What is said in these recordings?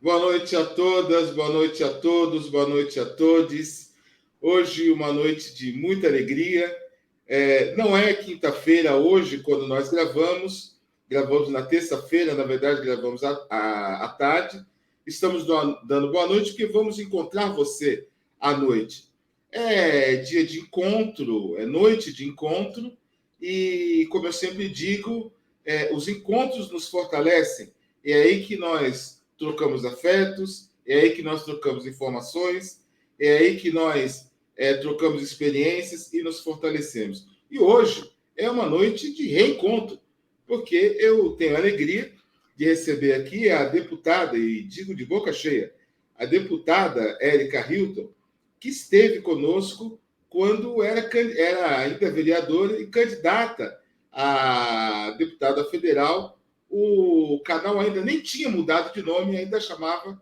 Boa noite a todas, boa noite a todos, boa noite a todos. Hoje uma noite de muita alegria. Não é quinta-feira hoje, quando nós gravamos na terça-feira, na verdade gravamos à tarde. Estamos dando boa noite porque vamos encontrar você à noite. É dia de encontro, é noite de encontro e, como eu sempre digo, os encontros nos fortalecem. É aí que nós trocamos afetos, é aí que nós trocamos informações, é aí que nós trocamos experiências e nos fortalecemos. E hoje é uma noite de reencontro, porque eu tenho a alegria de receber aqui a deputada, e digo de boca cheia, a deputada Érica Hilton, que esteve conosco quando era ainda vereadora e candidata a deputada federal. O canal ainda nem tinha mudado de nome, ainda chamava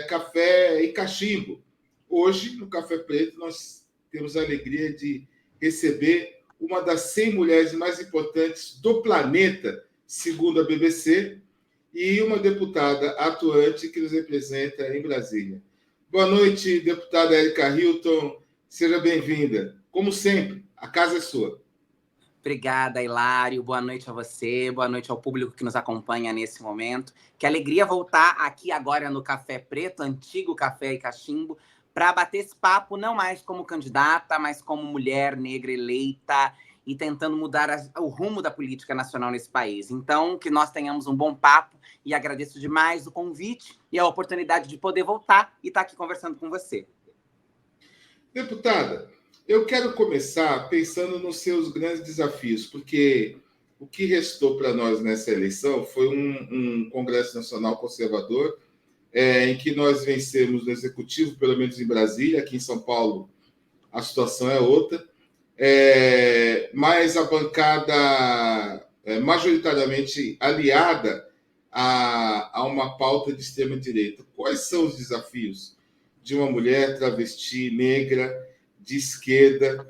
Café e Cachimbo. Hoje, no Café Preto, nós temos a alegria de receber uma das 100 mulheres mais importantes do planeta, segundo a BBC, e uma deputada atuante que nos representa em Brasília. Boa noite, deputada Érica Hilton. Seja bem-vinda. Como sempre, a casa é sua. Obrigada, Hilário. Boa noite a você, boa noite ao público que nos acompanha nesse momento. Que alegria voltar aqui agora no Café Preto, antigo Café e Cachimbo, para bater esse papo não mais como candidata, mas como mulher negra eleita e tentando mudar o rumo da política nacional nesse país. Então, que nós tenhamos um bom papo e agradeço demais o convite e a oportunidade de poder voltar e estar aqui conversando com você. Deputada, eu quero começar pensando nos seus grandes desafios, porque o que restou para nós nessa eleição foi um Congresso Nacional Conservador, em que nós vencemos no Executivo, pelo menos em Brasília. Aqui em São Paulo a situação é outra, mas a bancada majoritariamente aliada a uma pauta de extrema-direita. Quais são os desafios de uma mulher travesti, negra, de esquerda,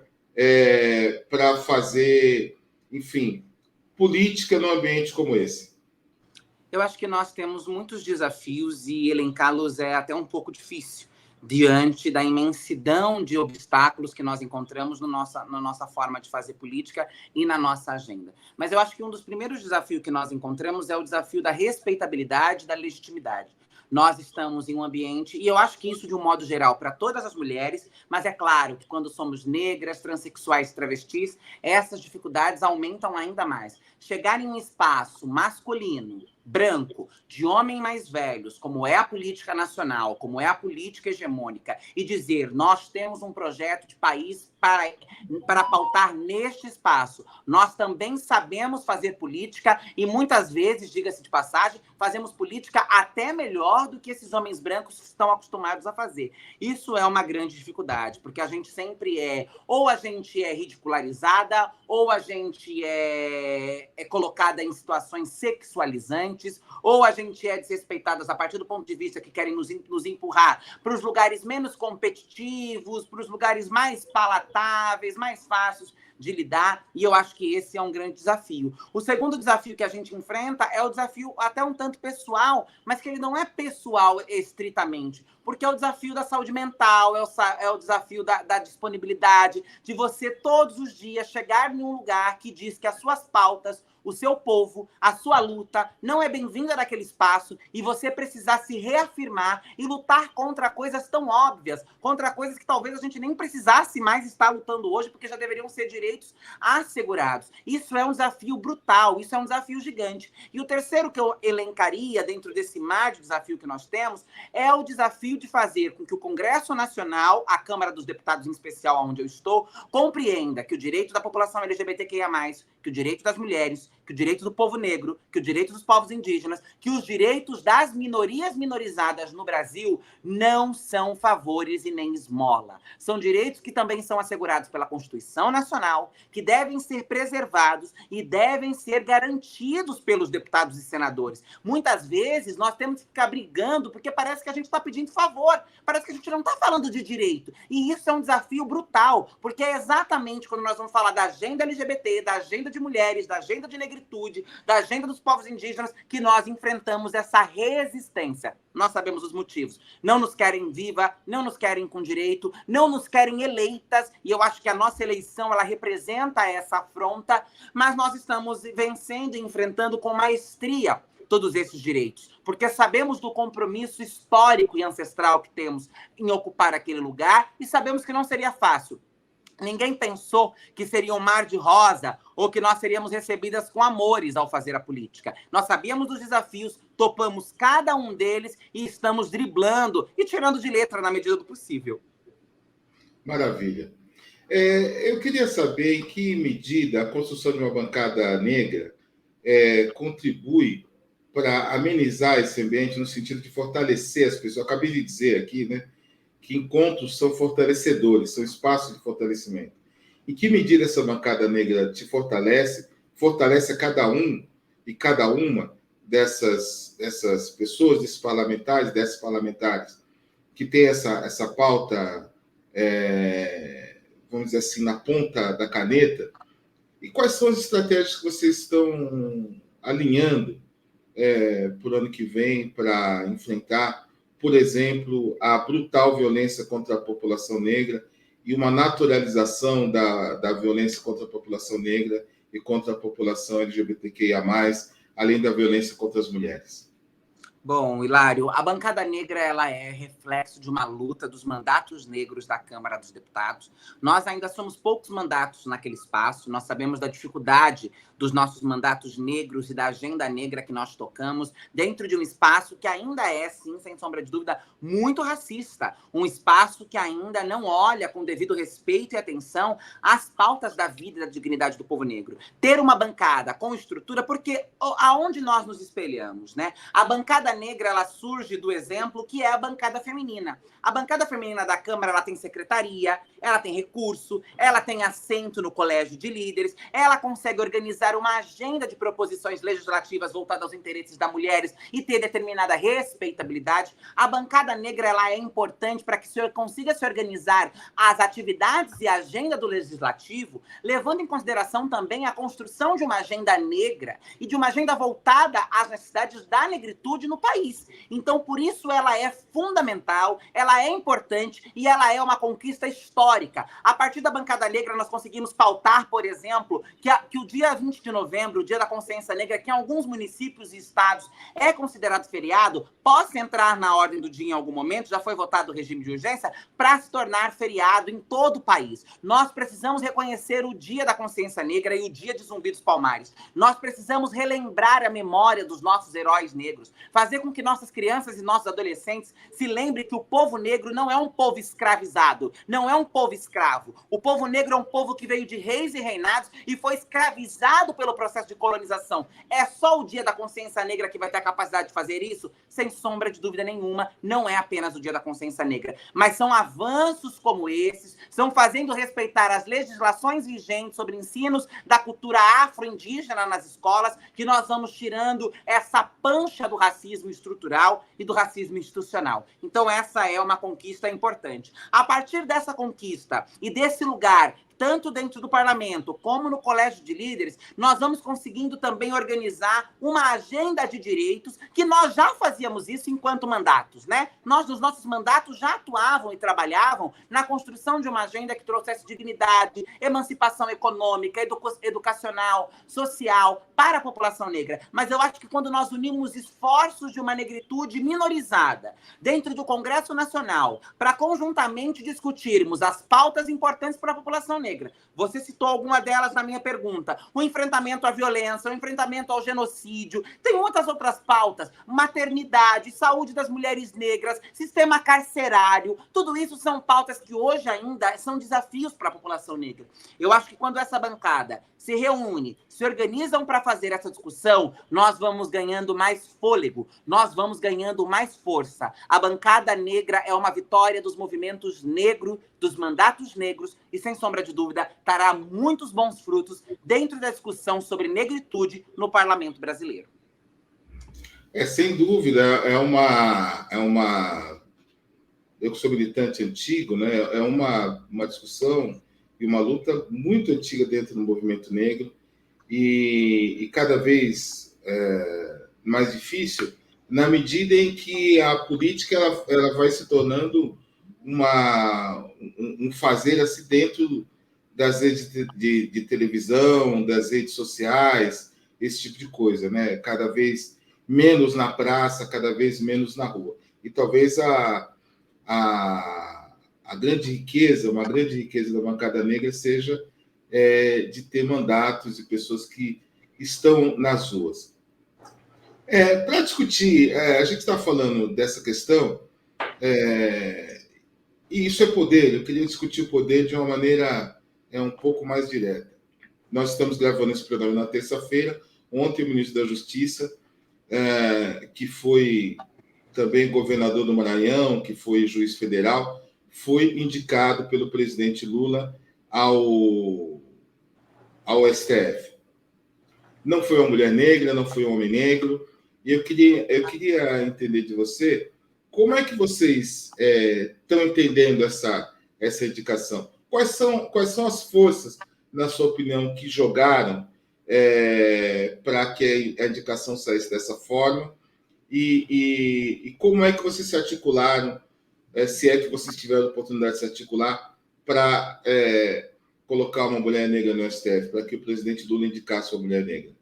para fazer, enfim, política num ambiente como esse? Eu acho que nós temos muitos desafios e elencá-los é até um pouco difícil, diante da imensidão de obstáculos que nós encontramos na nossa forma de fazer política e na nossa agenda. Mas eu acho que um dos primeiros desafios que nós encontramos é o desafio da respeitabilidade e da legitimidade. Nós estamos em um ambiente, e eu acho que isso de um modo geral para todas as mulheres, mas é claro que quando somos negras, transexuais, travestis, essas dificuldades aumentam ainda mais. Chegar em um espaço masculino, branco, de homens mais velhos, como é a política nacional, como é a política hegemônica, e dizer, nós temos um projeto de país para pautar neste espaço. Nós também sabemos fazer política e muitas vezes, diga-se de passagem, fazemos política até melhor do que esses homens brancos estão acostumados a fazer. Isso é uma grande dificuldade, porque a gente sempre ou a gente é ridicularizada, ou a gente é colocada em situações sexualizantes, ou a gente é desrespeitadas a partir do ponto de vista que querem nos empurrar para os lugares menos competitivos, para os lugares mais palatáveis, mais fáceis de lidar, e eu acho que esse é um grande desafio. O segundo desafio que a gente enfrenta é o desafio até um tanto pessoal, mas que ele não é pessoal estritamente, porque é o desafio da saúde mental, é o desafio da disponibilidade, de você todos os dias chegar em um lugar que diz que as suas pautas, o seu povo, a sua luta não é bem-vinda naquele espaço e você precisar se reafirmar e lutar contra coisas tão óbvias, contra coisas que talvez a gente nem precisasse mais estar lutando hoje, porque já deveriam ser direitos assegurados. Isso é um desafio brutal, isso é um desafio gigante. E o terceiro que eu elencaria dentro desse mar de desafio que nós temos é o desafio de fazer com que o Congresso Nacional, a Câmara dos Deputados em especial, onde eu estou, compreenda que o direito da população LGBTQIA+, que o direito das mulheres, que o direito do povo negro, que o direito dos povos indígenas, que os direitos das minorias minorizadas no Brasil não são favores e nem esmola. São direitos que também são assegurados pela Constituição Nacional, que devem ser preservados e devem ser garantidos pelos deputados e senadores. Muitas vezes nós temos que ficar brigando porque parece que a gente está pedindo favor, parece que a gente não está falando de direito. E isso é um desafio brutal, porque é exatamente quando nós vamos falar da agenda LGBT, da agenda de mulheres, da agenda de negritude, negritude, da agenda dos povos indígenas, que nós enfrentamos essa resistência. Nós sabemos os motivos. Não nos querem viva, não nos querem com direito, não nos querem eleitas, e eu acho que a nossa eleição, ela representa essa afronta, mas nós estamos vencendo e enfrentando com maestria todos esses direitos, porque sabemos do compromisso histórico e ancestral que temos em ocupar aquele lugar e sabemos que não seria fácil. Ninguém pensou que seria um mar de rosa ou que nós seríamos recebidas com amores ao fazer a política. Nós sabíamos dos desafios, topamos cada um deles e estamos driblando e tirando de letra na medida do possível. Maravilha. Eu queria saber em que medida a construção de uma bancada negra contribui para amenizar esse ambiente no sentido de fortalecer as pessoas. Eu acabei de dizer aqui, né, que encontros são fortalecedores, são espaços de fortalecimento. Em que medida essa bancada negra te fortalece a cada um e cada uma dessas pessoas, desses parlamentares, dessas parlamentares, que tem essa pauta, vamos dizer assim, na ponta da caneta? E quais são as estratégias que vocês estão alinhando por ano que vem para enfrentar, por exemplo, a brutal violência contra a população negra e uma naturalização da violência contra a população negra e contra a população LGBTQIA+, além da violência contra as mulheres? Bom, Hilário, a bancada negra ela é reflexo de uma luta dos mandatos negros da Câmara dos Deputados. Nós ainda somos poucos mandatos naquele espaço, nós sabemos da dificuldade dos nossos mandatos negros e da agenda negra que nós tocamos dentro de um espaço que ainda é, sim, sem sombra de dúvida, muito racista. Um espaço que ainda não olha com devido respeito e atenção às pautas da vida e da dignidade do povo negro. Ter uma bancada com estrutura, porque aonde nós nos espelhamos, né? A bancada negra, ela surge do exemplo que é a bancada feminina. A bancada feminina da Câmara, ela tem secretaria, ela tem recurso, ela tem assento no colégio de líderes, ela consegue organizar uma agenda de proposições legislativas voltadas aos interesses das mulheres e ter determinada respeitabilidade. A bancada negra, ela é importante para que o senhor consiga se organizar as atividades e a agenda do legislativo, levando em consideração também a construção de uma agenda negra e de uma agenda voltada às necessidades da negritude no país. Então, por isso, ela é fundamental, ela é importante e ela é uma conquista histórica. A partir da bancada negra, nós conseguimos pautar, por exemplo, que o dia 20 de novembro, o Dia da Consciência Negra, que em alguns municípios e estados é considerado feriado, possa entrar na ordem do dia em algum momento, já foi votado o regime de urgência, para se tornar feriado em todo o país. Nós precisamos reconhecer o Dia da Consciência Negra e o Dia de Zumbi dos Palmares. Nós precisamos relembrar a memória dos nossos heróis negros, fazer com que nossas crianças e nossos adolescentes se lembrem que o povo negro não é um povo escravizado, não é um povo escravo. O povo negro é um povo que veio de reis e reinados e foi escravizado pelo processo de colonização. É só o Dia da Consciência Negra que vai ter a capacidade de fazer isso? Sem sombra de dúvida nenhuma, não é apenas o Dia da Consciência Negra, mas são avanços como esses, são fazendo respeitar as legislações vigentes sobre ensinos da cultura afro-indígena nas escolas, que nós vamos tirando essa pancha do racismo estrutural e do racismo institucional. Então, essa é uma conquista importante. A partir dessa conquista e desse lugar, tanto dentro do parlamento como no colégio de líderes, nós vamos conseguindo também organizar uma agenda de direitos, que nós já fazíamos isso enquanto mandatos, né? Nós, nos nossos mandatos, já atuavam e trabalhavam na construção de uma agenda que trouxesse dignidade, emancipação econômica, educacional, social para a população negra. Mas eu acho que quando nós unimos esforços de uma negritude minorizada dentro do Congresso Nacional para conjuntamente discutirmos as pautas importantes para a população negra, você citou alguma delas na minha pergunta. O enfrentamento à violência, o enfrentamento ao genocídio. Tem muitas outras pautas. Maternidade, saúde das mulheres negras, sistema carcerário. Tudo isso são pautas que hoje ainda são desafios para a população negra. Eu acho que quando essa bancada se reúne, se organizam para fazer essa discussão, nós vamos ganhando mais fôlego, nós vamos ganhando mais força. A bancada negra é uma vitória dos movimentos negros, dos mandatos negros, e sem sombra de dúvida, trará muitos bons frutos dentro da discussão sobre negritude no parlamento brasileiro. Sem dúvida, eu que sou militante antigo, né, é uma discussão e uma luta muito antiga dentro do movimento negro, e cada vez mais difícil, na medida em que a política ela vai se tornando um fazer assim dentro das redes de televisão, das redes sociais, esse tipo de coisa, né? Cada vez menos na praça, cada vez menos na rua. E talvez a grande riqueza, uma grande riqueza da bancada negra seja de ter mandatos e pessoas que estão nas ruas. Para discutir, a gente está falando dessa questão, e isso é poder. Eu queria discutir o poder de uma maneira um pouco mais direta. Nós estamos gravando esse programa na terça-feira. Ontem, o ministro da Justiça, que foi também governador do Maranhão, que foi juiz federal, foi indicado pelo presidente Lula ao STF. Não foi uma mulher negra, não foi um homem negro. E eu queria entender de você como é que vocês estão entendendo essa indicação. Quais são as forças, na sua opinião, que jogaram para que a indicação saísse dessa forma? E como é que vocês se articularam, se é que vocês tiveram a oportunidade de se articular para colocar uma mulher negra no STF, para que o presidente Lula indicasse uma mulher negra?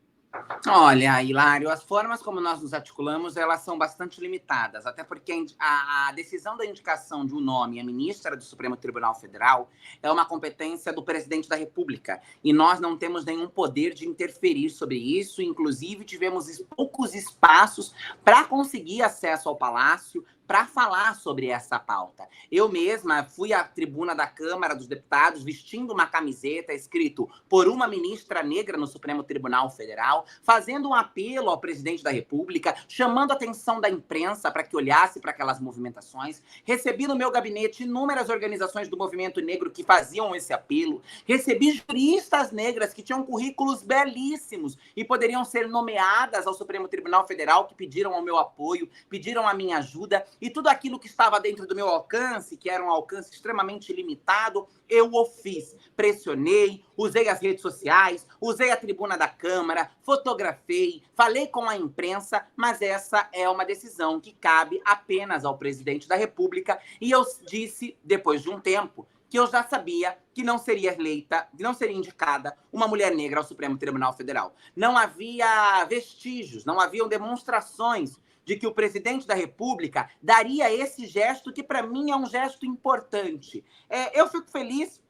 Olha, Hilário, as formas como nós nos articulamos, elas são bastante limitadas, até porque a decisão da indicação de um nome a ministra do Supremo Tribunal Federal é uma competência do presidente da República, e nós não temos nenhum poder de interferir sobre isso, inclusive tivemos poucos espaços para conseguir acesso ao Palácio, para falar sobre essa pauta. Eu mesma fui à tribuna da Câmara dos Deputados vestindo uma camiseta escrito por uma ministra negra no Supremo Tribunal Federal, fazendo um apelo ao presidente da República, chamando a atenção da imprensa para que olhasse para aquelas movimentações. Recebi no meu gabinete inúmeras organizações do movimento negro que faziam esse apelo. Recebi juristas negras que tinham currículos belíssimos e poderiam ser nomeadas ao Supremo Tribunal Federal, que pediram o meu apoio, pediram a minha ajuda. E tudo aquilo que estava dentro do meu alcance, que era um alcance extremamente limitado, eu o fiz. Pressionei, usei as redes sociais, usei a tribuna da Câmara, fotografei, falei com a imprensa, mas essa é uma decisão que cabe apenas ao presidente da República. E eu disse, depois de um tempo, que eu já sabia que não seria eleita, não seria indicada uma mulher negra ao Supremo Tribunal Federal. Não havia vestígios, não haviam demonstrações de que o presidente da República daria esse gesto que, para mim, é um gesto importante. Eu fico feliz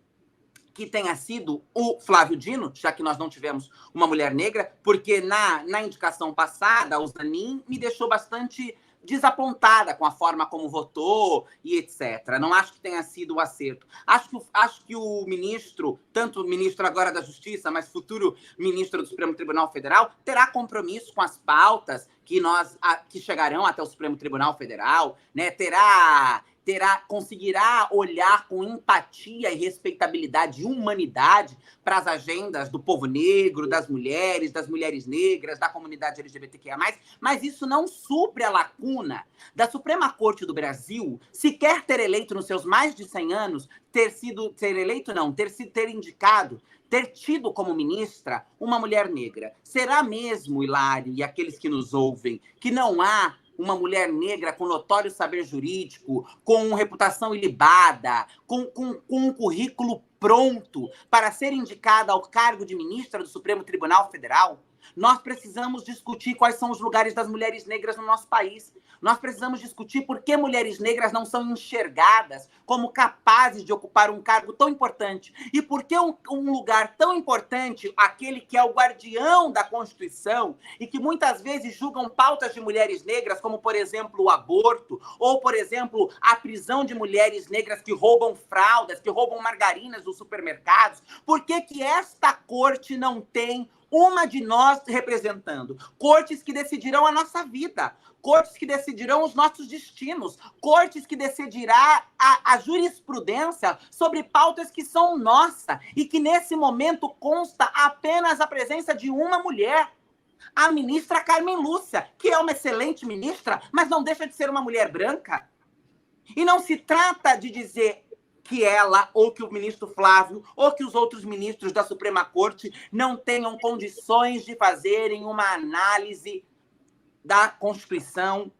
que tenha sido o Flávio Dino, já que nós não tivemos uma mulher negra, porque na indicação passada, o Zanin me deixou bastante desapontada com a forma como votou e etc. Não acho que tenha sido o acerto. Acho que o ministro, tanto o ministro agora da Justiça, mas futuro ministro do Supremo Tribunal Federal, terá compromisso com as pautas que chegarão até o Supremo Tribunal Federal, né? Conseguirá olhar com empatia e respeitabilidade e humanidade para as agendas do povo negro, das mulheres negras, da comunidade LGBTQIA+, mas isso não supre a lacuna da Suprema Corte do Brasil sequer ter eleito nos seus mais de 100 anos, ter indicado, ter tido como ministra uma mulher negra. Será mesmo, Hilário, e aqueles que nos ouvem, que não há uma mulher negra com notório saber jurídico, com reputação ilibada, com um currículo pronto para ser indicada ao cargo de ministra do Supremo Tribunal Federal? Nós precisamos discutir quais são os lugares das mulheres negras no nosso país. Nós precisamos discutir por que mulheres negras não são enxergadas como capazes de ocupar um cargo tão importante. E por que um lugar tão importante, aquele que é o guardião da Constituição, e que muitas vezes julgam pautas de mulheres negras, como, por exemplo, o aborto, ou, por exemplo, a prisão de mulheres negras que roubam fraldas, que roubam margarinas dos supermercados, por que esta corte não tem uma de nós representando? Cortes que decidirão a nossa vida, cortes que decidirão os nossos destinos, cortes que decidirá a jurisprudência sobre pautas que são nossas e que nesse momento consta apenas a presença de uma mulher, a ministra Carmen Lúcia, que é uma excelente ministra, mas não deixa de ser uma mulher branca. E não se trata de dizer que ela, ou que o ministro Flávio, ou que os outros ministros da Suprema Corte não tenham condições de fazerem uma análise da Constituição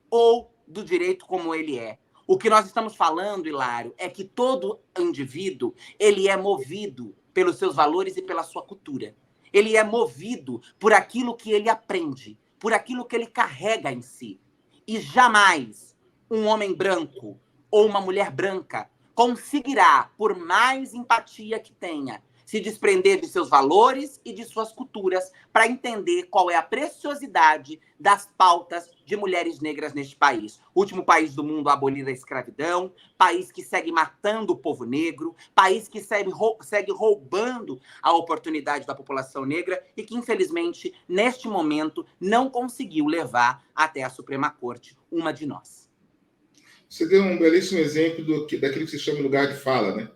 ou do direito como ele é. O que nós estamos falando, Hilário, é que todo indivíduo ele é movido pelos seus valores e pela sua cultura. Ele é movido por aquilo que ele aprende, por aquilo que ele carrega em si. E jamais um homem branco ou uma mulher branca conseguirá, por mais empatia que tenha, se desprender de seus valores e de suas culturas para entender qual é a preciosidade das pautas de mulheres negras neste país. Último país do mundo a abolir a escravidão, país que segue matando o povo negro, país que segue roubando a oportunidade da população negra e que, infelizmente, neste momento, não conseguiu levar até a Suprema Corte uma de nós. Você deu um belíssimo exemplo daquilo que se chama lugar de fala, né?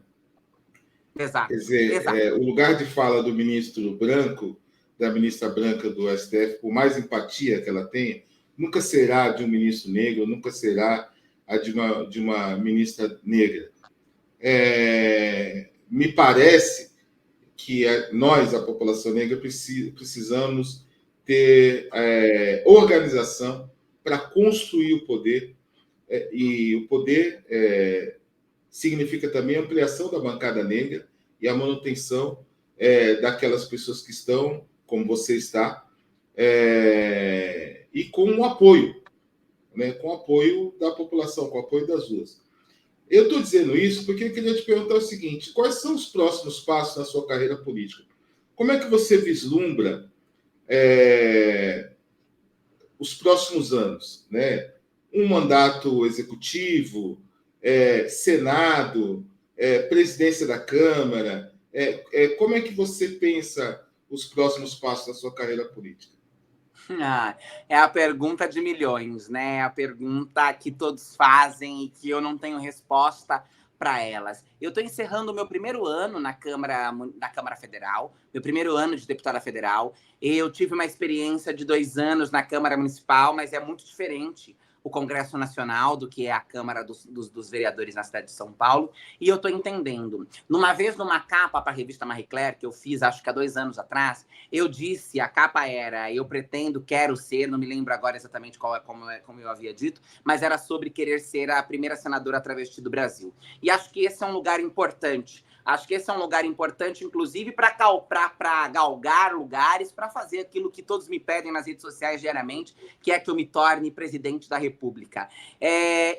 Exato. Quer dizer, o lugar de fala do ministro branco, da ministra branca do STF, por mais empatia que ela tenha, nunca será de um ministro negro, nunca será a de uma ministra negra. Me parece que nós, a população negra, precisamos ter organização para construir o poder, e o poder significa também a ampliação da bancada negra e a manutenção daquelas pessoas que estão, como você está, e com o apoio, né, com o apoio da população, com o apoio das ruas. Eu estou dizendo isso porque eu queria te perguntar o seguinte: quais são os próximos passos na sua carreira política? Como é que você vislumbra os próximos anos, né? Um mandato executivo, Senado, presidência da Câmara. Como é que você pensa os próximos passos da sua carreira política? É a pergunta de milhões, né? É a pergunta que todos fazem e que eu não tenho resposta para elas. Eu estou encerrando o meu primeiro ano na Câmara Federal, meu primeiro ano de deputada federal. Eu tive uma experiência de 2 anos na Câmara Municipal, mas é muito diferente o Congresso Nacional do que é a Câmara dos Vereadores na cidade de São Paulo, e eu estou entendendo. Numa capa para a revista Marie Claire, que eu fiz acho que há 2 anos atrás, eu disse, a capa era eu pretendo, quero ser, não me lembro agora exatamente como eu havia dito, mas era sobre querer ser a primeira senadora travesti do Brasil. E acho que esse é um lugar importante. Acho que esse é um lugar importante, inclusive, para galgar lugares, para fazer aquilo que todos me pedem nas redes sociais diariamente, que é que eu me torne presidente da República.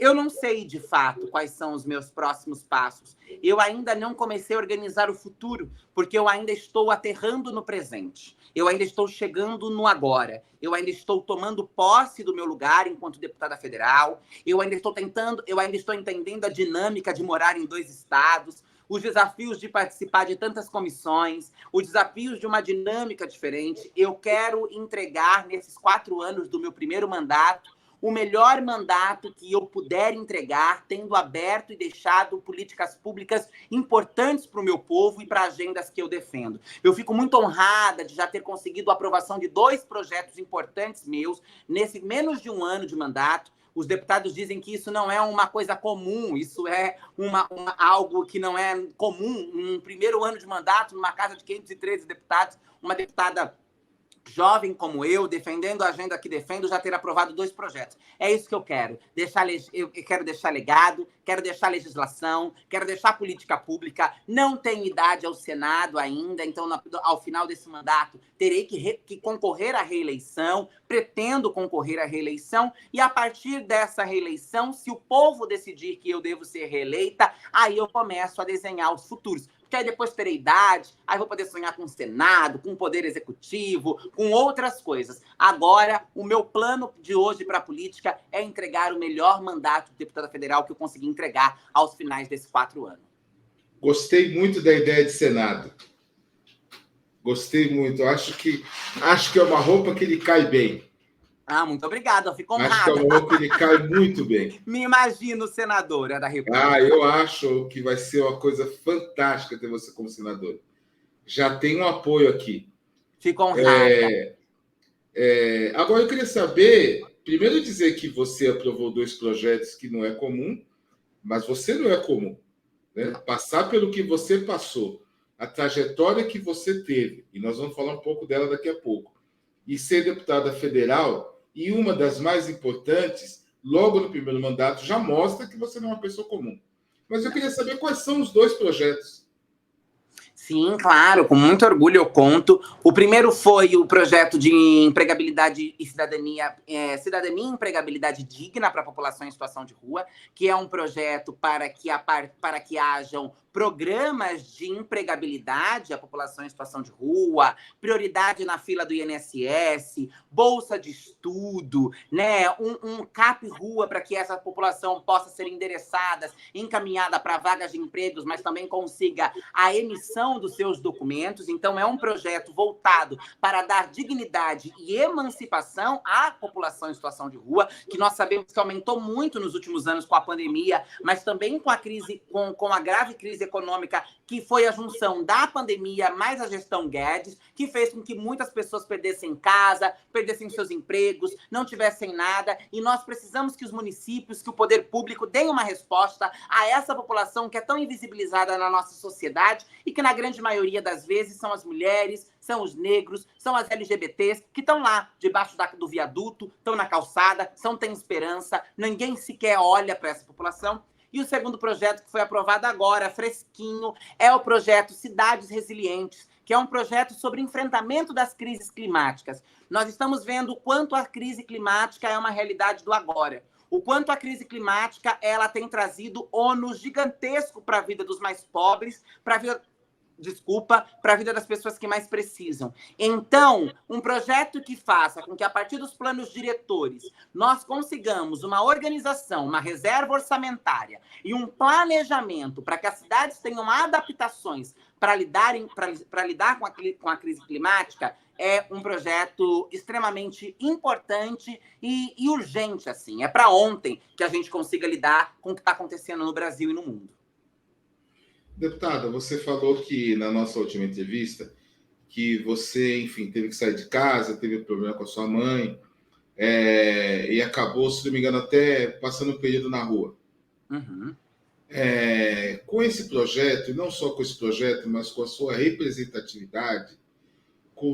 Eu não sei, de fato, quais são os meus próximos passos. Eu ainda não comecei a organizar o futuro, porque eu ainda estou aterrando no presente. Eu ainda estou chegando no agora. Eu ainda estou tomando posse do meu lugar enquanto deputada federal. Eu ainda estou entendendo a dinâmica de morar em 2 estados, os desafios de participar de tantas comissões, os desafios de uma dinâmica diferente. Eu quero entregar, nesses 4 anos do meu primeiro mandato, o melhor mandato que eu puder entregar, tendo aberto e deixado políticas públicas importantes para o meu povo e para agendas que eu defendo. Eu fico muito honrada de já ter conseguido a aprovação de 2 projetos importantes meus, nesse menos de 1 ano de mandato. Os deputados dizem que isso não é uma coisa comum, isso é algo que não é comum. Um primeiro ano de mandato, numa casa de 513 deputados, uma deputada jovem como eu, defendendo a agenda que defendo, já ter aprovado 2 projetos. É isso que eu quero. Eu quero deixar legado, quero deixar legislação, quero deixar política pública. Não tenho idade ao Senado ainda, então, ao final desse mandato, terei que concorrer à reeleição, pretendo concorrer à reeleição, e a partir dessa reeleição, se o povo decidir que eu devo ser reeleita, aí eu começo a desenhar os futuros. Porque aí depois terei idade, aí vou poder sonhar com o Senado, com o Poder Executivo, com outras coisas. Agora, o meu plano de hoje para a política é entregar o melhor mandato de deputada federal que eu consegui entregar aos finais desses 4 anos. Gostei muito da ideia de Senado. Gostei muito. Acho que é uma roupa que lhe cai bem. Muito obrigada, eu fico honrada. Acho que é uma roupa que lhe cai muito bem. Me imagino senadora da República. Eu acho que vai ser uma coisa fantástica ter você como senadora. Já tem um apoio aqui. Fico honrada. Agora, eu queria saber, primeiro dizer que você aprovou 2 projetos que não é comum, mas você não é comum. né? Passar pelo que você passou, a trajetória que você teve, e nós vamos falar um pouco dela daqui a pouco, e ser deputada federal, e uma das mais importantes, logo no primeiro mandato, já mostra que você não é uma pessoa comum. Mas eu queria saber quais são os dois projetos. Sim, claro, com muito orgulho eu conto. O primeiro foi o projeto de empregabilidade e cidadania, cidadania e empregabilidade digna para a população em situação de rua, que é um projeto para que hajam programas de empregabilidade à população em situação de rua, prioridade na fila do INSS, bolsa de estudo, né, um CAP Rua para que essa população possa ser endereçada, encaminhada para vagas de empregos, mas também consiga a emissão dos seus documentos. Então, é um projeto voltado para dar dignidade e emancipação à população em situação de rua, que nós sabemos que aumentou muito nos últimos anos com a pandemia, mas também com a crise, com a grave crise econômica, que foi a junção da pandemia mais a gestão Guedes, que fez com que muitas pessoas perdessem casa, perdessem seus empregos, não tivessem nada, e nós precisamos que os municípios, que o poder público deem uma resposta a essa população que é tão invisibilizada na nossa sociedade e que, na grande maioria das vezes, são as mulheres, são os negros, são as LGBTs, que estão lá, debaixo do viaduto, estão na calçada, têm esperança, ninguém sequer olha para essa população. E o segundo projeto, que foi aprovado agora, fresquinho, é o projeto Cidades Resilientes, que é um projeto sobre enfrentamento das crises climáticas. Nós estamos vendo o quanto a crise climática é uma realidade do agora. O quanto a crise climática ela tem trazido ônus gigantesco para a vida dos mais pobres, para a vida das pessoas que mais precisam. Então, um projeto que faça com que, a partir dos planos diretores, nós consigamos uma organização, uma reserva orçamentária e um planejamento para que as cidades tenham adaptações para lidar com a crise climática, é um projeto extremamente importante e urgente, assim. É para ontem que a gente consiga lidar com o que está acontecendo no Brasil e no mundo. Deputada, você falou que na nossa última entrevista que você, enfim, teve que sair de casa, teve problema com a sua mãe, e acabou, se não me engano, até passando um período na rua. Uhum. Com esse projeto, e não só com esse projeto, mas com a sua representatividade, com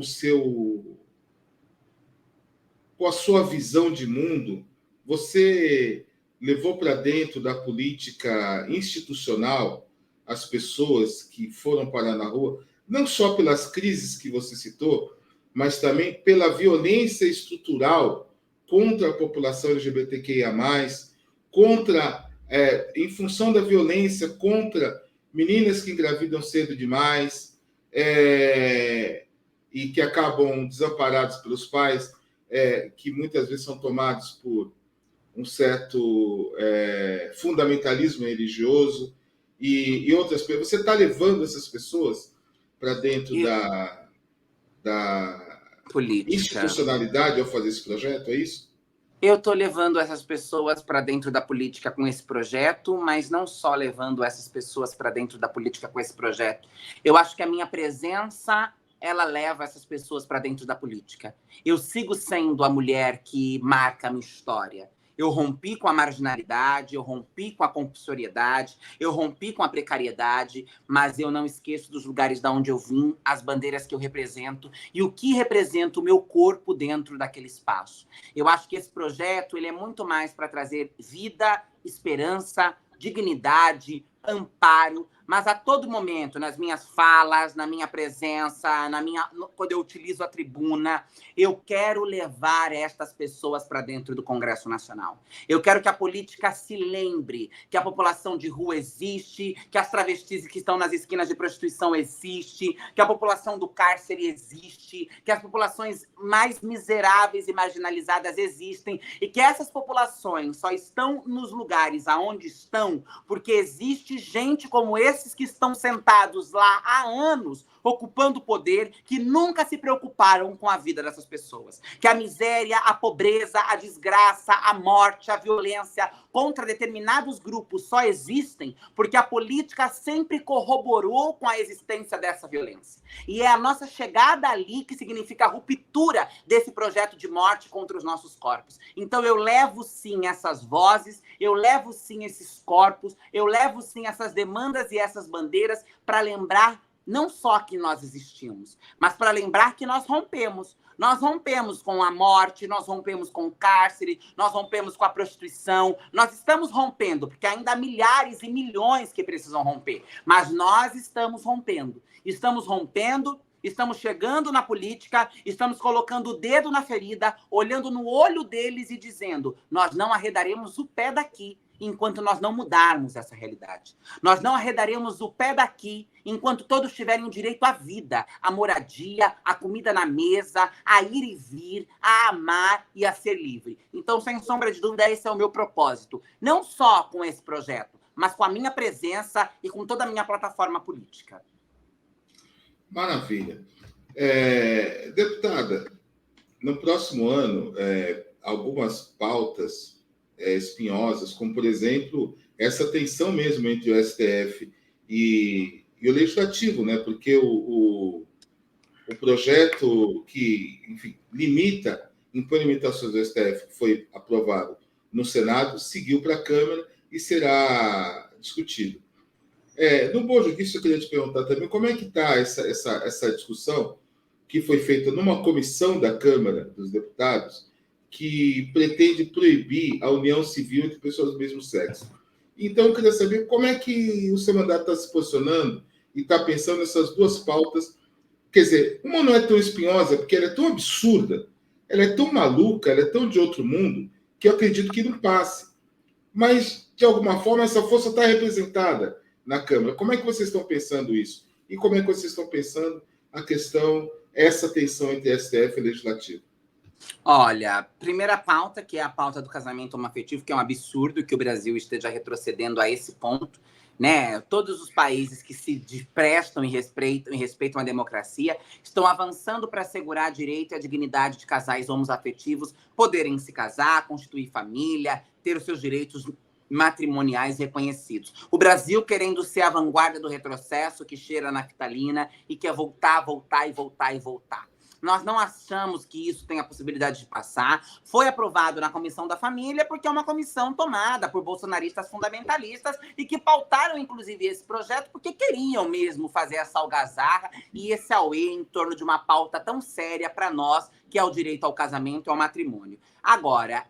a sua visão de mundo, você levou para dentro da política institucional as pessoas que foram parar na rua, não só pelas crises que você citou, mas também pela violência estrutural contra a população LGBTQIA+, em função da violência contra meninas que engravidam cedo demais, e que acabam desamparados pelos pais, que muitas vezes são tomados por um certo fundamentalismo religioso, e outras pessoas. Você está levando essas pessoas para dentro da política, institucionalidade ao fazer esse projeto, é isso? Eu estou levando essas pessoas para dentro da política com esse projeto, mas não só levando essas pessoas para dentro da política com esse projeto. Eu acho que a minha presença, ela leva essas pessoas para dentro da política. Eu sigo sendo a mulher que marca a minha história. Eu rompi com a marginalidade, eu rompi com a compulsoriedade, eu rompi com a precariedade, mas eu não esqueço dos lugares de onde eu vim, as bandeiras que eu represento e o que representa o meu corpo dentro daquele espaço. Eu acho que esse projeto ele é muito mais para trazer vida, esperança, dignidade, amparo, mas a todo momento, nas minhas falas, na minha presença, quando eu utilizo a tribuna, eu quero levar estas pessoas para dentro do Congresso Nacional. Eu quero que a política se lembre que a população de rua existe, que as travestis que estão nas esquinas de prostituição existe, que a população do cárcere existe, que as populações mais miseráveis e marginalizadas existem, e que essas populações só estão nos lugares aonde estão porque existe gente como esses que estão sentados lá há anos, ocupando poder, que nunca se preocuparam com a vida dessas pessoas. Que a miséria, a pobreza, a desgraça, a morte, a violência contra determinados grupos só existem porque a política sempre corroborou com a existência dessa violência. E é a nossa chegada ali que significa a ruptura desse projeto de morte contra os nossos corpos. Então eu levo sim essas vozes, eu levo sim esses corpos, eu levo sim essas demandas e essas bandeiras para lembrar não só que nós existimos, mas para lembrar que nós rompemos. Nós rompemos com a morte, nós rompemos com o cárcere, nós rompemos com a prostituição. Nós estamos rompendo, porque ainda há milhares e milhões que precisam romper. Mas nós estamos rompendo. Estamos rompendo, estamos chegando na política, estamos colocando o dedo na ferida, olhando no olho deles e dizendo: nós não arredaremos o pé daqui enquanto nós não mudarmos essa realidade. Nós não arredaremos o pé daqui enquanto todos tiverem o direito à vida, à moradia, à comida na mesa, a ir e vir, a amar e a ser livre. Então, sem sombra de dúvida, esse é o meu propósito. Não só com esse projeto, mas com a minha presença e com toda a minha plataforma política. Maravilha. Deputada, no próximo ano, algumas pautas espinhosas, como, por exemplo, essa tensão mesmo entre o STF e o Legislativo, né? Porque o projeto que, enfim, limita implementações do STF, que foi aprovado no Senado, seguiu para a Câmara e será discutido. No Bom Juízo, eu queria te perguntar também como é que está essa discussão que foi feita numa comissão da Câmara dos Deputados que pretende proibir a união civil entre pessoas do mesmo sexo. Então, eu queria saber como é que o seu mandato está se posicionando e está pensando nessas duas pautas. Quer dizer, uma não é tão espinhosa, porque ela é tão absurda, ela é tão maluca, ela é tão de outro mundo, que eu acredito que não passe. Mas, de alguma forma, essa força está representada na Câmara. Como é que vocês estão pensando isso? E como é que vocês estão pensando a questão, essa tensão entre STF e Legislativo? Olha, primeira pauta, que é a pauta do casamento homoafetivo, que é um absurdo que o Brasil esteja retrocedendo a esse ponto, né? Todos os países que se prestam e respeitam a democracia estão avançando para assegurar direito e a dignidade de casais homoafetivos poderem se casar, constituir família, ter os seus direitos matrimoniais reconhecidos. O Brasil querendo ser a vanguarda do retrocesso que cheira a naftalina e quer voltar, voltar e voltar e voltar. Nós não achamos que isso tenha a possibilidade de passar. Foi aprovado na Comissão da Família, porque é uma comissão tomada por bolsonaristas fundamentalistas e que pautaram, inclusive, esse projeto porque queriam mesmo fazer essa algazarra e esse auê em torno de uma pauta tão séria para nós, que é o direito ao casamento e ao matrimônio. Agora,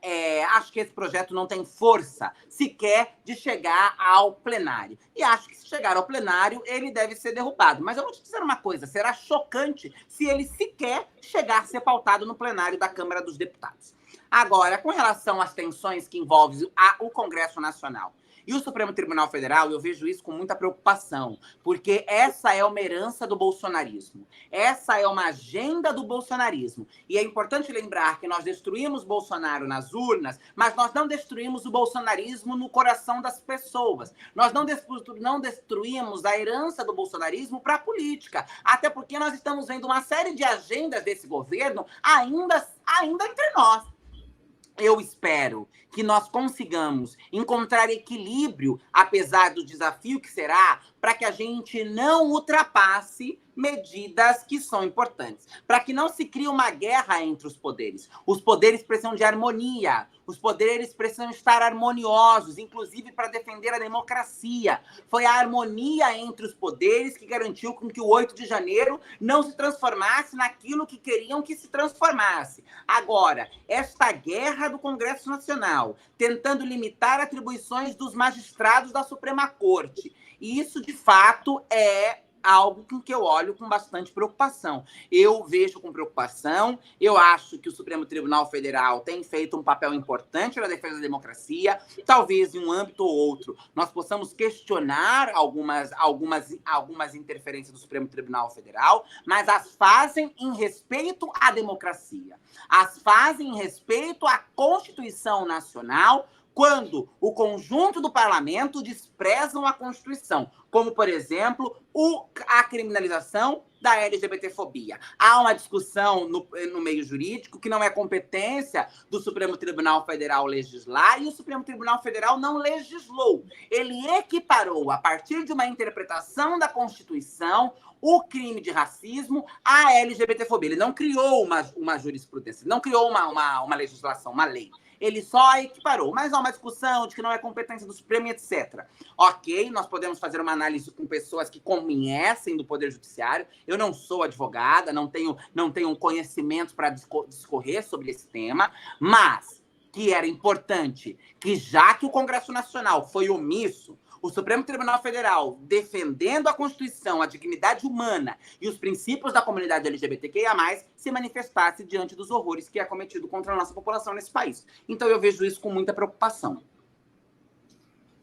acho que esse projeto não tem força sequer de chegar ao plenário. E acho que se chegar ao plenário, ele deve ser derrubado. Mas eu vou te dizer uma coisa, será chocante se ele sequer chegar a ser pautado no plenário da Câmara dos Deputados. Agora, com relação às tensões que envolvem o Congresso Nacional e o Supremo Tribunal Federal, eu vejo isso com muita preocupação, porque essa é uma herança do bolsonarismo. Essa é uma agenda do bolsonarismo. E é importante lembrar que nós destruímos Bolsonaro nas urnas, mas nós não destruímos o bolsonarismo no coração das pessoas. Nós não destruímos a herança do bolsonarismo para a política. Até porque nós estamos vendo uma série de agendas desse governo ainda entre nós. Eu espero que nós consigamos encontrar equilíbrio, apesar do desafio que será, para que a gente não ultrapasse medidas que são importantes, para que não se crie uma guerra entre os poderes. Os poderes precisam de harmonia, os poderes precisam estar harmoniosos, inclusive para defender a democracia. Foi a harmonia entre os poderes que garantiu com que o 8 de janeiro não se transformasse naquilo que queriam que se transformasse. Agora, esta guerra do Congresso Nacional, tentando limitar atribuições dos magistrados da Suprema Corte, e isso, de fato, é algo com que eu olho com bastante preocupação. Eu vejo com preocupação, eu acho que o Supremo Tribunal Federal tem feito um papel importante na defesa da democracia, talvez em um âmbito ou outro nós possamos questionar algumas interferências do Supremo Tribunal Federal, mas as fazem em respeito à democracia, as fazem em respeito à Constituição Nacional, quando o conjunto do parlamento desprezam a Constituição, como, por exemplo, a criminalização da LGBTfobia. Há uma discussão no meio jurídico que não é competência do Supremo Tribunal Federal legislar, e o Supremo Tribunal Federal não legislou. Ele equiparou, a partir de uma interpretação da Constituição, o crime de racismo à LGBTfobia. Ele não criou uma jurisprudência, não criou uma legislação, uma lei. Ele só equiparou. Mas há uma discussão de que não é competência do Supremo, etc. Ok, nós podemos fazer uma análise com pessoas que conhecem do Poder Judiciário. Eu não sou advogada, não tenho conhecimento para discorrer sobre esse tema, mas que era importante que, já que o Congresso Nacional foi omisso, o Supremo Tribunal Federal, defendendo a Constituição, a dignidade humana e os princípios da comunidade LGBTQIA+, se manifestasse diante dos horrores que é cometido contra a nossa população nesse país. Então eu vejo isso com muita preocupação.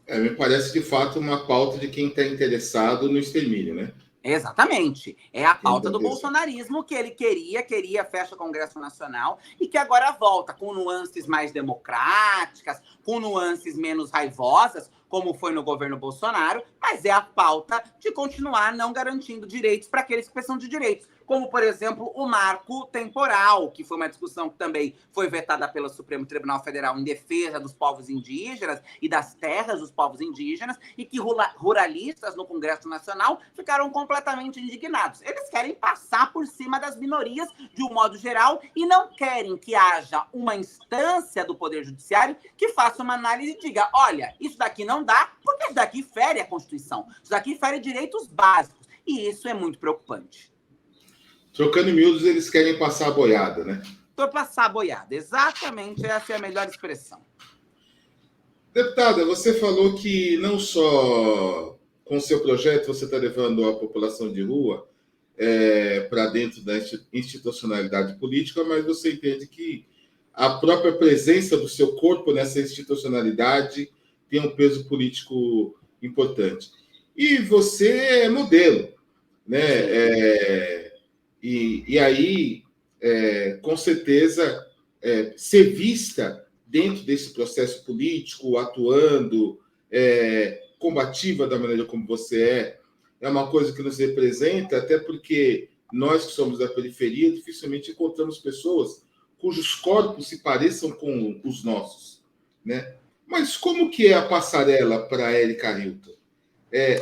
Me parece, de fato, uma pauta de quem está interessado no extermínio, né? Exatamente. É a pauta do bolsonarismo que ele queria, fecha o Congresso Nacional, e que agora volta com nuances mais democráticas, com nuances menos raivosas, como foi no governo Bolsonaro, mas é a pauta de continuar não garantindo direitos para aqueles que precisam de direitos. Como, por exemplo, o marco temporal, que foi uma discussão que também foi vetada pelo Supremo Tribunal Federal em defesa dos povos indígenas e das terras dos povos indígenas, e que ruralistas no Congresso Nacional ficaram completamente indignados. Eles querem passar por cima das minorias de um modo geral e não querem que haja uma instância do Poder Judiciário que faça uma análise e diga: olha, isso daqui não dá, porque isso daqui fere a Constituição, isso daqui fere direitos básicos. E isso é muito preocupante. Trocando em miúdos, eles querem passar a boiada, né? Passar a boiada, exatamente, essa é a melhor expressão. Deputada, você falou que não só com o seu projeto você está levando a população de rua para dentro da institucionalidade política, mas você entende que a própria presença do seu corpo nessa institucionalidade tem um peso político importante. E você é modelo, né? E aí, com certeza, ser vista dentro desse processo político, atuando, combativa da maneira como você é uma coisa que nos representa, até porque nós que somos da periferia dificilmente encontramos pessoas cujos corpos se pareçam com os nossos, né? Mas como que é a passarela para a Érica Hilton?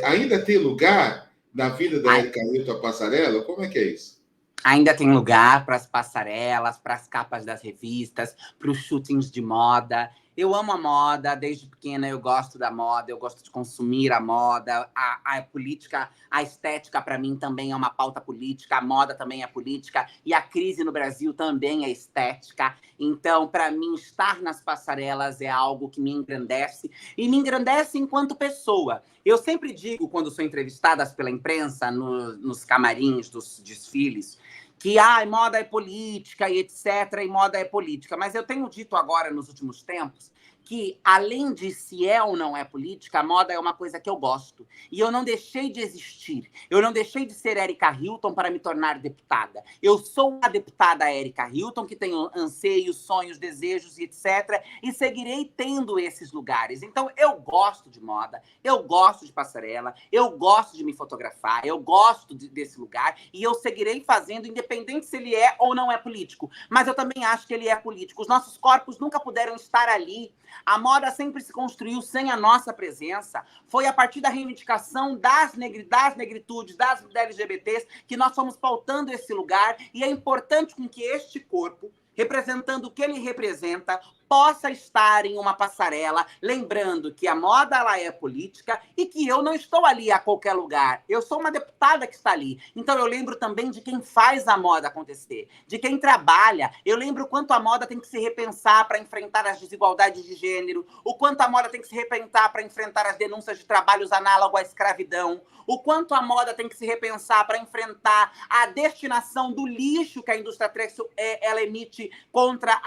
Ainda tem lugar na vida da Érica Hilton a passarela? Como é que é isso? Ainda tem lugar para as passarelas, para as capas das revistas, para os shootings de moda. Eu amo a moda, desde pequena eu gosto da moda, eu gosto de consumir a moda. A política, a estética, para mim, também é uma pauta política, a moda também é política, e a crise no Brasil também é estética. Então, para mim, estar nas passarelas é algo que me engrandece, e me engrandece enquanto pessoa. Eu sempre digo, quando sou entrevistada pela imprensa, nos camarins dos desfiles, que moda é política e etc, e moda é política. Mas eu tenho dito agora, nos últimos tempos, que, além de se é ou não é política, a moda é uma coisa que eu gosto. E eu não deixei de existir. Eu não deixei de ser Érica Hilton para me tornar deputada. Eu sou a deputada Érica Hilton, que tem anseios, sonhos, desejos e etc. E seguirei tendo esses lugares. Então, eu gosto de moda, eu gosto de passarela, eu gosto de me fotografar, eu gosto desse lugar. E eu seguirei fazendo, independente se ele é ou não é político. Mas eu também acho que ele é político. Os nossos corpos nunca puderam estar ali. A moda sempre se construiu sem a nossa presença. Foi a partir da reivindicação das negritudes, das LGBTs, que nós fomos pautando esse lugar. E é importante com que este corpo, representando o que ele representa, possa estar em uma passarela, lembrando que a moda ela é política e que eu não estou ali a qualquer lugar. Eu sou uma deputada que está ali. Então eu lembro também de quem faz a moda acontecer, de quem trabalha. Eu lembro o quanto a moda tem que se repensar para enfrentar as desigualdades de gênero, o quanto a moda tem que se repensar para enfrentar as denúncias de trabalhos análogos à escravidão, o quanto a moda tem que se repensar para enfrentar a destinação do lixo que a indústria têxtil ela emite contra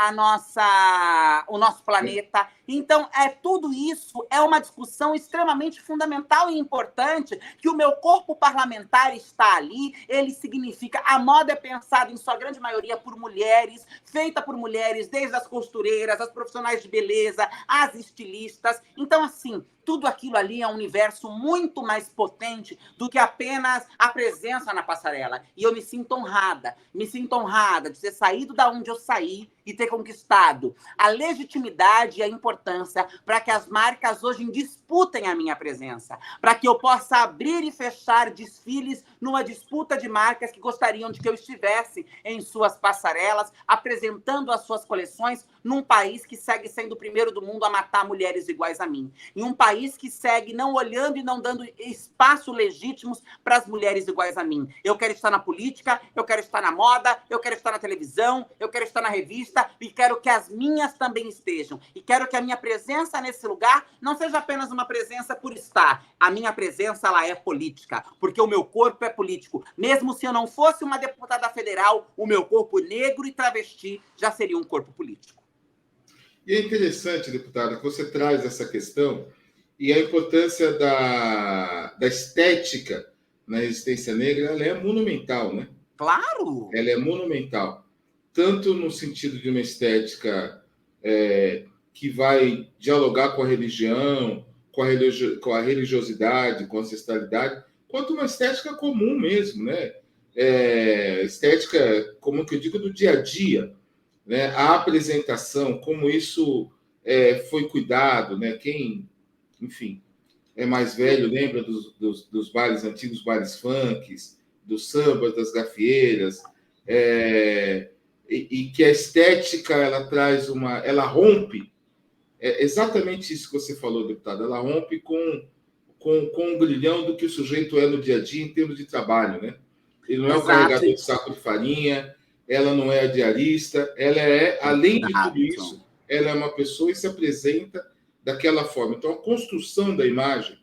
o nosso planeta. Então, tudo isso é uma discussão extremamente fundamental e importante, que o meu corpo parlamentar está ali. Ele significa, a moda é pensada em sua grande maioria por mulheres, feita por mulheres, desde as costureiras, as profissionais de beleza, as estilistas. Então, assim, tudo aquilo ali é um universo muito mais potente do que apenas a presença na passarela. E eu me sinto honrada de ter saído da onde eu saí e ter conquistado a legitimidade e a importância para que as marcas hoje disputem a minha presença, para que eu possa abrir e fechar desfiles numa disputa de marcas que gostariam de que eu estivesse em suas passarelas, apresentando as suas coleções num país que segue sendo o primeiro do mundo a matar mulheres iguais a mim, em um país que segue não olhando e não dando espaço legítimos para as mulheres iguais a mim. Eu quero estar na política, eu quero estar na moda, eu quero estar na televisão, eu quero estar na revista, e quero que as minhas também estejam. E quero que a minha presença nesse lugar não seja apenas uma presença por estar. A minha presença, ela é política, porque o meu corpo é político. Mesmo se eu não fosse uma deputada federal, o meu corpo negro e travesti já seria um corpo político. E é interessante, deputada, que você traz essa questão e a importância da estética na resistência negra, ela é monumental, né? Claro! Ela é monumental. Tanto no sentido de uma estética que vai dialogar com a religião, com a religiosidade, com a ancestralidade, quanto uma estética comum mesmo, né? Estética, como que eu digo, do dia a dia, né? A apresentação, como isso foi cuidado, né? Quem, enfim, é mais velho lembra dos bailes antigos, bailes funks, dos sambas, das gafieiras, e que a estética ela traz ela rompe, exatamente isso que você falou, deputado, ela rompe com o grilhão do que o sujeito é no dia a dia em termos de trabalho, né? Ele não é um Exato. carregador de saco de farinha, ela não é a diarista, ela é, além de tudo isso, ela é uma pessoa e se apresenta daquela forma. Então, a construção da imagem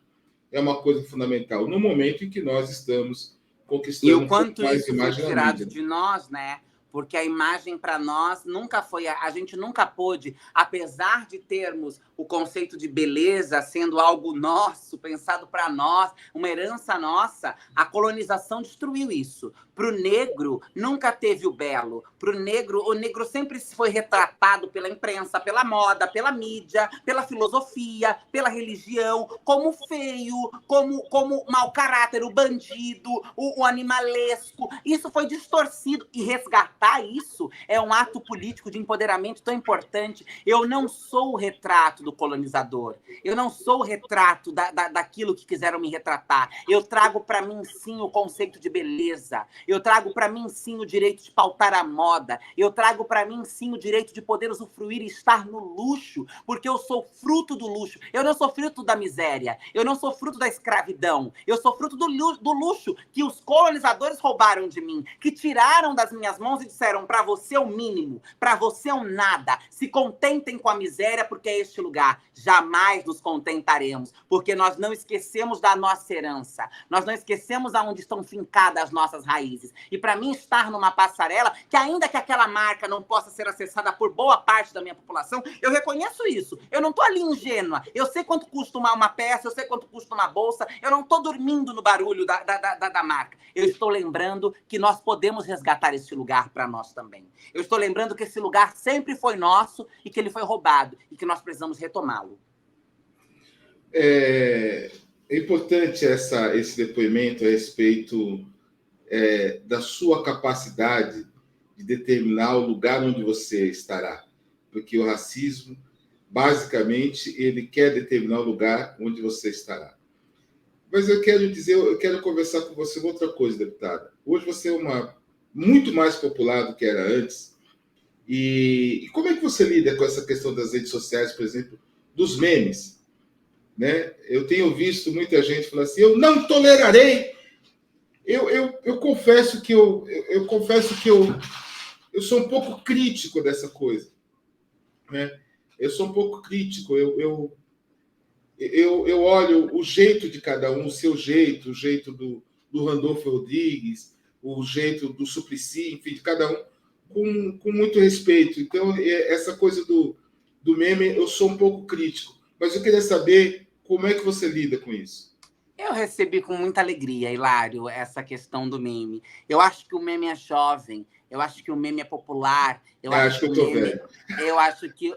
é uma coisa fundamental no momento em que nós estamos conquistando e o quanto mais isso imagem foi tirado de nós, né? Porque a imagem para nós nunca foi, a gente nunca pôde, apesar de termos o conceito de beleza sendo algo nosso, pensado para nós, uma herança nossa, a colonização destruiu isso. Para o negro, nunca teve o belo. Para o negro sempre foi retratado pela imprensa, pela moda, pela mídia, pela filosofia, pela religião, como feio, como mau caráter, o bandido, o animalesco. Isso foi distorcido e resgatado. Isso é um ato político de empoderamento tão importante. Eu não sou o retrato do colonizador. Eu não sou o retrato daquilo que quiseram me retratar. Eu trago para mim, sim, o conceito de beleza. Eu trago para mim, sim, o direito de pautar a moda. Eu trago para mim, sim, o direito de poder usufruir e estar no luxo, porque eu sou fruto do luxo. Eu não sou fruto da miséria. Eu não sou fruto da escravidão. Eu sou fruto do luxo que os colonizadores roubaram de mim, que tiraram das minhas mãos e disseram: para você é o mínimo, para você é o nada. Se contentem com a miséria, porque é este lugar. Jamais nos contentaremos, porque nós não esquecemos da nossa herança. Nós não esquecemos aonde estão fincadas as nossas raízes. E para mim estar numa passarela, que ainda que aquela marca não possa ser acessada por boa parte da minha população, eu reconheço isso. Eu não estou ali ingênua. Eu sei quanto custa uma peça, eu sei quanto custa uma bolsa. Eu não estou dormindo no barulho da marca. Eu estou lembrando que nós podemos resgatar esse lugar para nós também. Eu estou lembrando que esse lugar sempre foi nosso e que ele foi roubado e que nós precisamos retomá-lo. É importante esse depoimento a respeito da sua capacidade de determinar o lugar onde você estará, porque o racismo, basicamente, ele quer determinar o lugar onde você estará. Mas eu quero conversar com você outra coisa, deputada. Hoje você é muito mais popular do que era antes. E como é que você lida com essa questão das redes sociais, por exemplo, dos memes? Né? Eu tenho visto muita gente falar assim: eu não tolerarei. Eu confesso que eu sou um pouco crítico dessa coisa, né? Eu sou um pouco crítico. Eu olho o jeito de cada um, o seu jeito, o jeito do Randolfo Rodrigues, o jeito do Suplicy, enfim, de cada um, com muito respeito. Então, essa coisa do meme, eu sou um pouco crítico. Mas eu queria saber como é que você lida com isso. Eu recebi com muita alegria, Hilário, essa questão do meme. Eu acho que o meme é jovem, eu acho que o meme é popular, Eu acho que eu tô velho.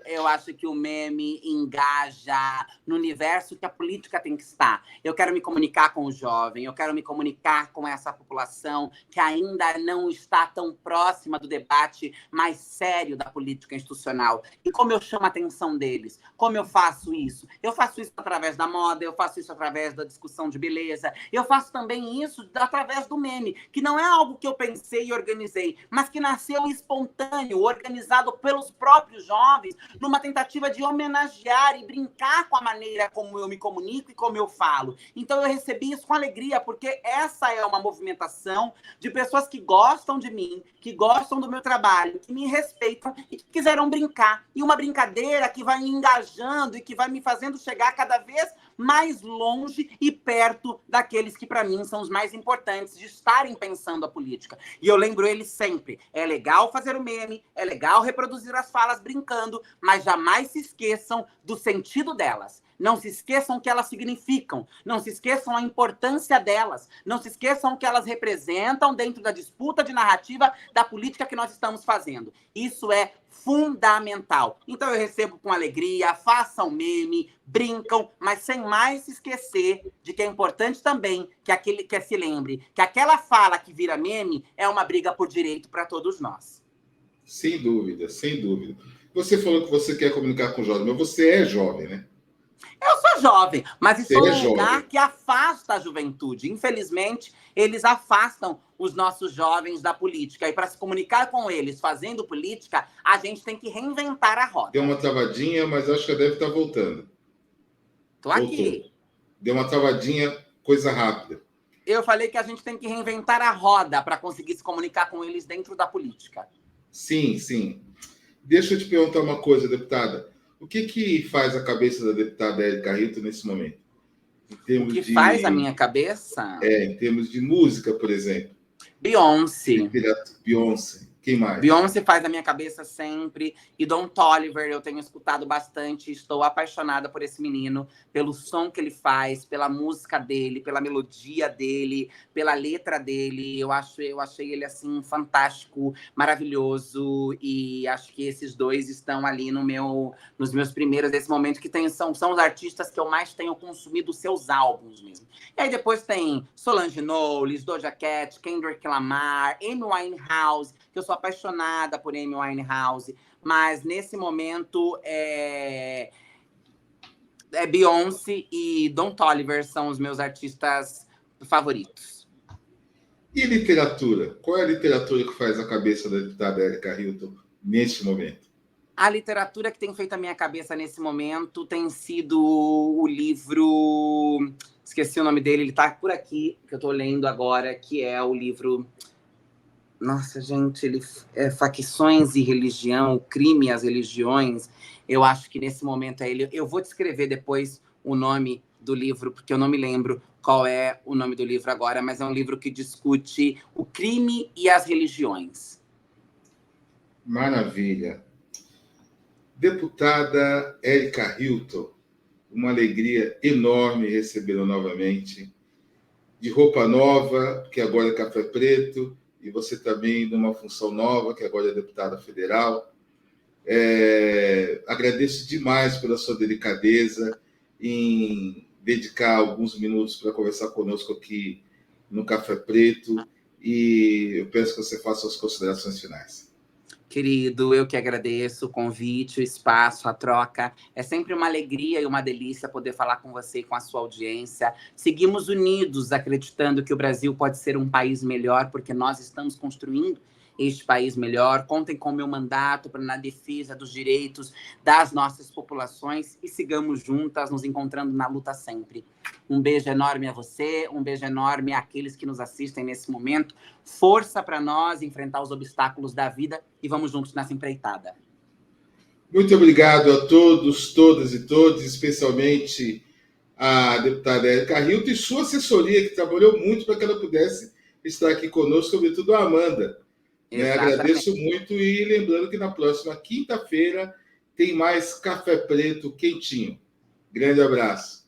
Eu acho que o meme engaja no universo que a política tem que estar. Eu quero me comunicar com o jovem, eu quero me comunicar com essa população que ainda não está tão próxima do debate mais sério da política institucional. E como eu chamo a atenção deles? Como eu faço isso? Eu faço isso através da moda, eu faço isso através da discussão de beleza, eu faço também isso através do meme, que não é algo que eu pensei e organizei, mas que nasceu espontâneo, organizado pelos próprios jovens, numa tentativa de homenagear e brincar com a maneira como eu me comunico e como eu falo. Então eu recebi isso com alegria, porque essa é uma movimentação de pessoas que gostam de mim, que gostam do meu trabalho, que me respeitam e que quiseram brincar. E uma brincadeira que vai me engajando e que vai me fazendo chegar cada vez mais longe e perto daqueles que, para mim, são os mais importantes de estarem pensando a política. E eu lembro eles sempre. É legal fazer o meme, é legal reproduzir as falas brincando, mas jamais se esqueçam do sentido delas. Não se esqueçam o que elas significam. Não se esqueçam a importância delas. Não se esqueçam o que elas representam dentro da disputa de narrativa da política que nós estamos fazendo. Isso é fundamental. Então eu recebo com alegria, façam meme, brincam, mas sem mais se esquecer de que é importante também que se lembre que aquela fala que vira meme é uma briga por direito para todos nós. Sem dúvida, sem dúvida. Você falou que você quer comunicar com o jovem, mas você é jovem, né? Eu sou jovem, mas Você estou é num lugar jovem. que afasta a juventude. Infelizmente, eles afastam os nossos jovens da política. E para se comunicar com eles fazendo política, a gente tem que reinventar a roda. Deu uma travadinha, mas acho que deve estar voltando. Estou Voltou. aqui. Deu uma travadinha, coisa rápida. Eu falei que a gente tem que reinventar a roda para conseguir se comunicar com eles dentro da política. Sim, sim. Deixa eu te perguntar uma coisa, deputada. O que faz a cabeça da deputada Érica Hilton nesse momento? O que faz a minha cabeça? Em termos de música, por exemplo. Beyoncé. Beyoncé. Quem mais? Beyoncé faz a minha cabeça sempre. E Don Toliver eu tenho escutado bastante. Estou apaixonada por esse menino, pelo som que ele faz, pela música dele, pela melodia dele, pela letra dele. Eu achei ele assim fantástico, maravilhoso. E acho que esses dois estão ali nos meus primeiros desse momento que são os artistas que eu mais tenho consumido seus álbuns mesmo. E aí depois tem Solange Knowles, Doja Cat, Kendrick Lamar, Amy Winehouse, que eu sou apaixonada por Amy Winehouse, mas nesse momento Beyoncé e Don Toliver são os meus artistas favoritos. E literatura? Qual é a literatura que faz a cabeça da deputada Érica Hilton neste momento? A literatura que tem feito a minha cabeça nesse momento tem sido o livro... Esqueci o nome dele, ele está por aqui, que eu estou lendo agora, que é o livro... Nossa, gente, ele é Facções e Religião, o Crime e as Religiões. Eu acho que nesse momento é ele. Eu vou descrever depois o nome do livro, porque eu não me lembro qual é o nome do livro agora, mas é um livro que discute o crime e as religiões. Maravilha. Deputada Érica Hilton, uma alegria enorme recebê-la novamente. De roupa nova, que agora é café preto, e você também numa função nova, que agora é deputada federal. Agradeço demais pela sua delicadeza em dedicar alguns minutos para conversar conosco aqui no Café Preto, e eu peço que você faça as considerações finais. Querido, eu que agradeço o convite, o espaço, a troca. É sempre uma alegria e uma delícia poder falar com você e com a sua audiência. Seguimos unidos, acreditando que o Brasil pode ser um país melhor, porque nós estamos construindo este país melhor. Contem com o meu mandato na defesa dos direitos das nossas populações e sigamos juntas, nos encontrando na luta sempre. Um beijo enorme a você, um beijo enorme àqueles que nos assistem nesse momento. Força para nós enfrentar os obstáculos da vida e vamos juntos nessa empreitada. Muito obrigado a todos, todas e todos, especialmente a deputada Érica Hilton e sua assessoria, que trabalhou muito para que ela pudesse estar aqui conosco, sobretudo a Amanda. Agradeço muito e lembrando que na próxima quinta-feira tem mais Café Preto quentinho. Grande abraço.